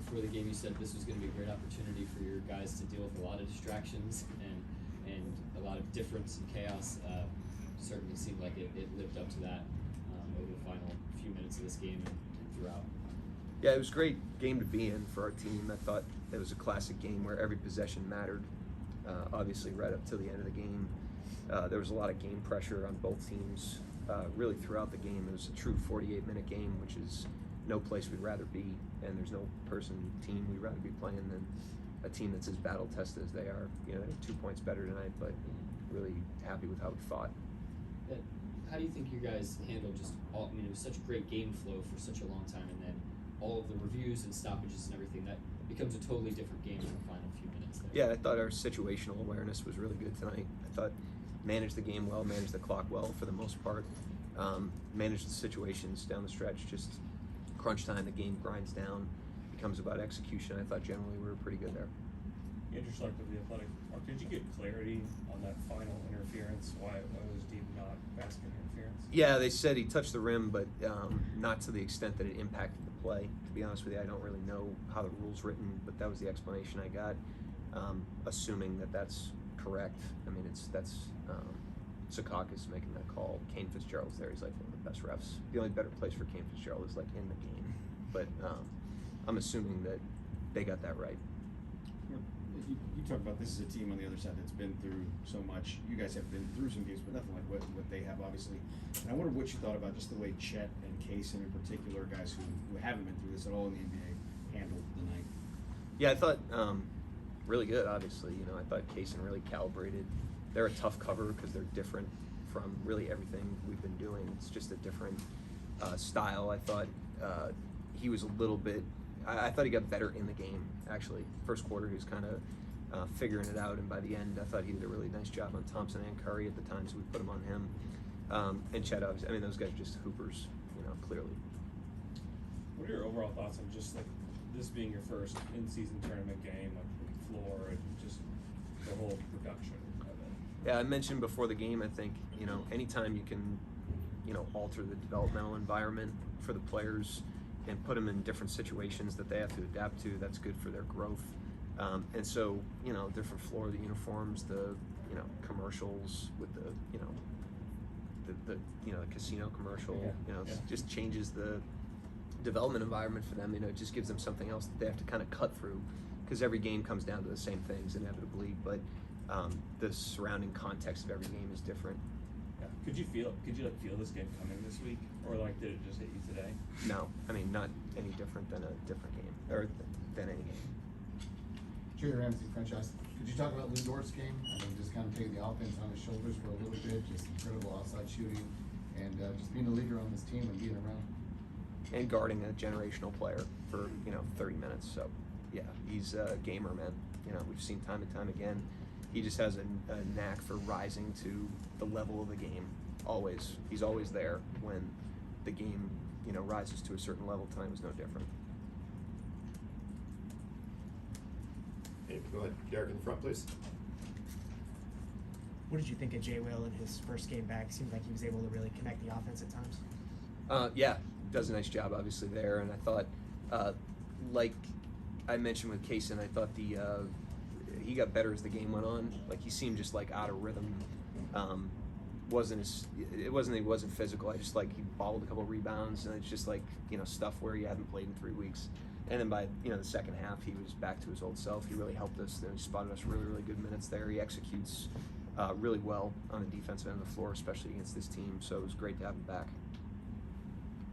before the game, you said this was going to be a great opportunity for your guys to deal with a lot of distractions and a lot of difference and chaos. Certainly seemed like it lived up to that over the final few minutes of this game and throughout. Yeah, it was a great game to be in for our team. I thought it was a classic game where every possession mattered. Obviously, right up to the end of the game, there was a lot of game pressure on both teams. Really throughout the game, it was a true 48-minute game, which is no place we'd rather be, and there's no team we'd rather be playing than a team that's as battle tested as they are. You know, they were 2 points better tonight, but really happy with how we fought. How do you think you guys handled just all? I mean, it was such great game flow for such a long time, and then all of the reviews and stoppages and everything. That becomes a totally different game in the final few minutes there. Yeah, I thought our situational awareness was really good tonight. I thought managed the game well, managed the clock well for the most part. Managed the situations down the stretch. Just crunch time, the game grinds down, becomes about execution. I thought generally we were pretty good there. Intersect of the athletic. Did you get clarity on that final interference? Why was deep not basket interference? Yeah, they said he touched the rim, but not to the extent that it impacted the play. To be honest with you, I don't really know how the rule's written, but that was the explanation I got. Assuming that that's correct. I mean, that's Secaucus making that call. Kane Fitzgerald's there. He's like one of the best refs. The only better place for Kane Fitzgerald is like in the game. But I'm assuming that they got that right. You talk about this is a team on the other side that's been through so much. You guys have been through some games, but nothing like what they have, obviously. And I wonder what you thought about just the way Chet and Kaysen in particular, guys who haven't been through this at all in the NBA, handled the night. Yeah, I thought really good, obviously. You know, I thought Kaysen really calibrated. They're a tough cover because they're different from really everything we've been doing. It's just a different style. I thought he was a little bit, I thought he got better in the game, actually. First quarter, he was kind of figuring it out, and by the end, I thought he did a really nice job on Thompson and Curry at the times we put him on him. And Chet, obviously, I mean, those guys are just hoopers, you know, clearly. What are your overall thoughts on just like this being your first in-season tournament game, like the floor and just the whole production of it? Yeah, I mentioned before the game, I think, you know, anytime you can, you know, alter the developmental environment for the players and put them in different situations that they have to adapt to, that's good for their growth. And so, you know, different floor, the uniforms, the, you know, commercials with the, you know, the casino commercial, you know, just changes the development environment for them. You know, it just gives them something else that they have to kind of cut through, because every game comes down to the same things inevitably, but the surrounding context of every game is different. Yeah. Could you feel this game coming this week, or like did it just hit you today? No, I mean, not any different than a different game, or than any game. Jerry Ramsey, franchise. Could you talk about Lou Dort's game? I mean, just kind of taking the offense on his shoulders for a little bit, just incredible outside shooting, and just being a leader on this team and being around. And guarding a generational player for, you know, 30 minutes. So, yeah, he's a gamer, man. You know, we've seen time and time again. He just has a knack for rising to the level of the game. Always. He's always there when the game, you know, rises to a certain level. Tonight was no different. Hey, go ahead. Derek in the front, please. What did you think of Jay Will in his first game back? Seemed like he was able to really connect the offense at times. Yeah, does a nice job obviously there, and I thought, like I mentioned with Kaysen, I thought he got better as the game went on. Like he seemed just like out of rhythm. It wasn't physical. I just like he balled a couple of rebounds, and it's just like, you know, stuff where you haven't played in 3 weeks. And then by, you know, the second half, he was back to his old self. He really helped us. He spotted us really good minutes there. He executes really well on the defensive end of the floor, especially against this team. So it was great to have him back.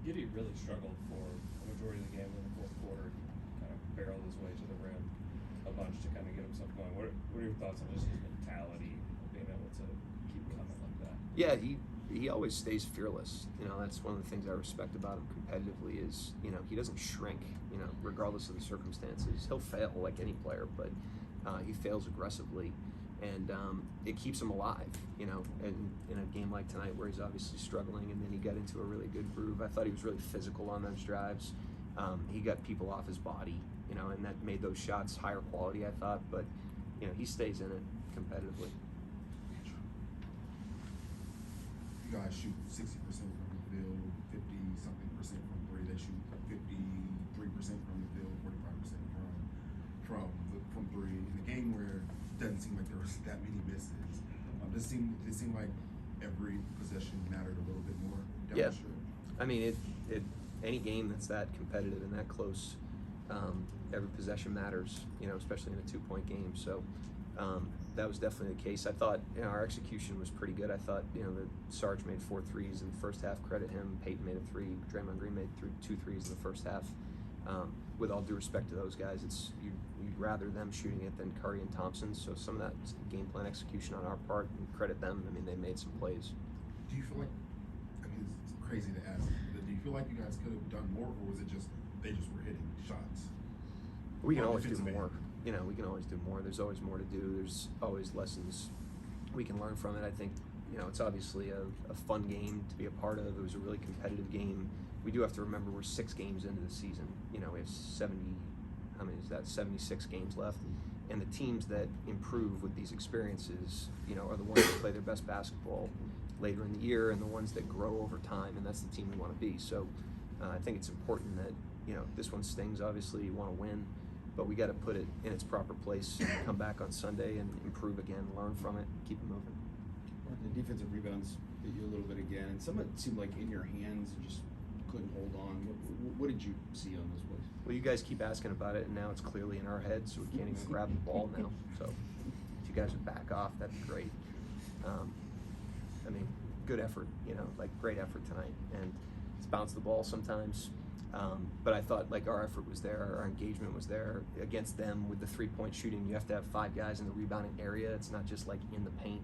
Giddey really struggled for a majority of the game in the fourth quarter. Kind of barreled his way to the rim a bunch to kind of get himself going. What are your thoughts on just his mentality of being able to keep coming like that? Yeah, he always stays fearless. You know, that's one of the things I respect about him competitively is, you know, he doesn't shrink, you know, regardless of the circumstances. He'll fail like any player, but he fails aggressively. And it keeps him alive, you know, and in a game like tonight where he's obviously struggling, and then he got into a really good groove. I thought he was really physical on those drives. He got people off his body, you know, and that made those shots higher quality, I thought. But, you know, he stays in it competitively. You guys shoot 60% from the field, 50-something% from three. They shoot 53% from the field, 45% from from three in a game where it doesn't seem like there was that many misses. It seemed like every possession mattered a little bit more down Yeah. the stretch. I mean, any game that's that competitive and that close, every possession matters, you know, especially in a 2-point game. So that was definitely the case. I thought, you know, our execution was pretty good. I thought, you know, that Sarge made 4 threes in the first half. Credit him. Peyton made a 3. Draymond Green made 2 threes in the first half. With all due respect to those guys, you'd rather them shooting it than Curry and Thompson. So some of that game plan execution on our part, and credit them. I mean, they made some plays. Do you feel like, I mean, it's crazy to ask, but do you feel like you guys could have done more, or was it just they just were hitting shots? We can On always do defensive more. end? You know, we can always do more. There's always more to do. There's always lessons we can learn from it. I think, you know, it's obviously a fun game to be a part of. It was a really competitive game. We do have to remember we're 6 games into the season. You know, we have 76 games left. And the teams that improve with these experiences, you know, are the ones that play their best basketball later in the year and the ones that grow over time. And that's the team we want to be. So I think it's important that, you know, this one stings. Obviously, you want to win. But we got to put it in its proper place, come back on Sunday and improve again, learn from it, keep it moving. The defensive rebounds hit you a little bit again, and some of it seemed like in your hands, you just couldn't hold on. What did you see on those plays? Well, you guys keep asking about it, and now it's clearly in our heads, so we can't even grab the ball now. So if you guys would back off, that'd be great. I mean, good effort, you know, like great effort tonight. And it's bounced the ball sometimes. But I thought like our effort was there, our engagement was there against them with the 3-point shooting. You have to have 5 guys in the rebounding area. It's not just like in the paint.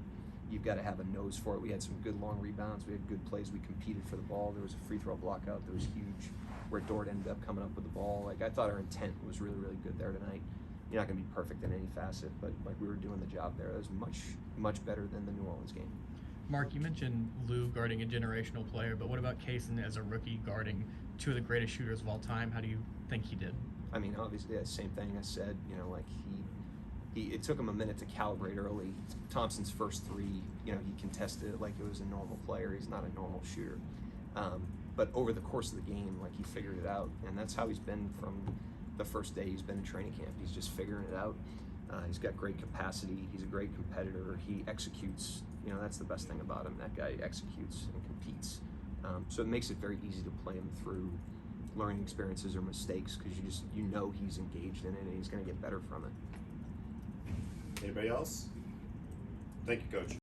You've got to have a nose for it. We had some good long rebounds. We had good plays. We competed for the ball. There was a free throw block out that was huge where Dort ended up coming up with the ball. Like I thought our intent was really, really good there tonight. You're not going to be perfect in any facet, but like we were doing the job there. It was much, much better than the New Orleans game. Mark, you mentioned Lou guarding a generational player, but what about Kaysen as a rookie guarding 2 of the greatest shooters of all time? How do you think he did? I mean, obviously, yeah, same thing I said. You know, like it took him a minute to calibrate early. Thompson's first 3, you know, he contested it like it was a normal player. He's not a normal shooter. But over the course of the game, like he figured it out, and that's how he's been from the first day he's been in training camp. He's just figuring it out. He's got great capacity. He's a great competitor. He executes. You know, that's the best thing about him. That guy executes and competes. So it makes it very easy to play him through learning experiences or mistakes because you know he's engaged in it and he's going to get better from it. Anybody else? Thank you, Coach.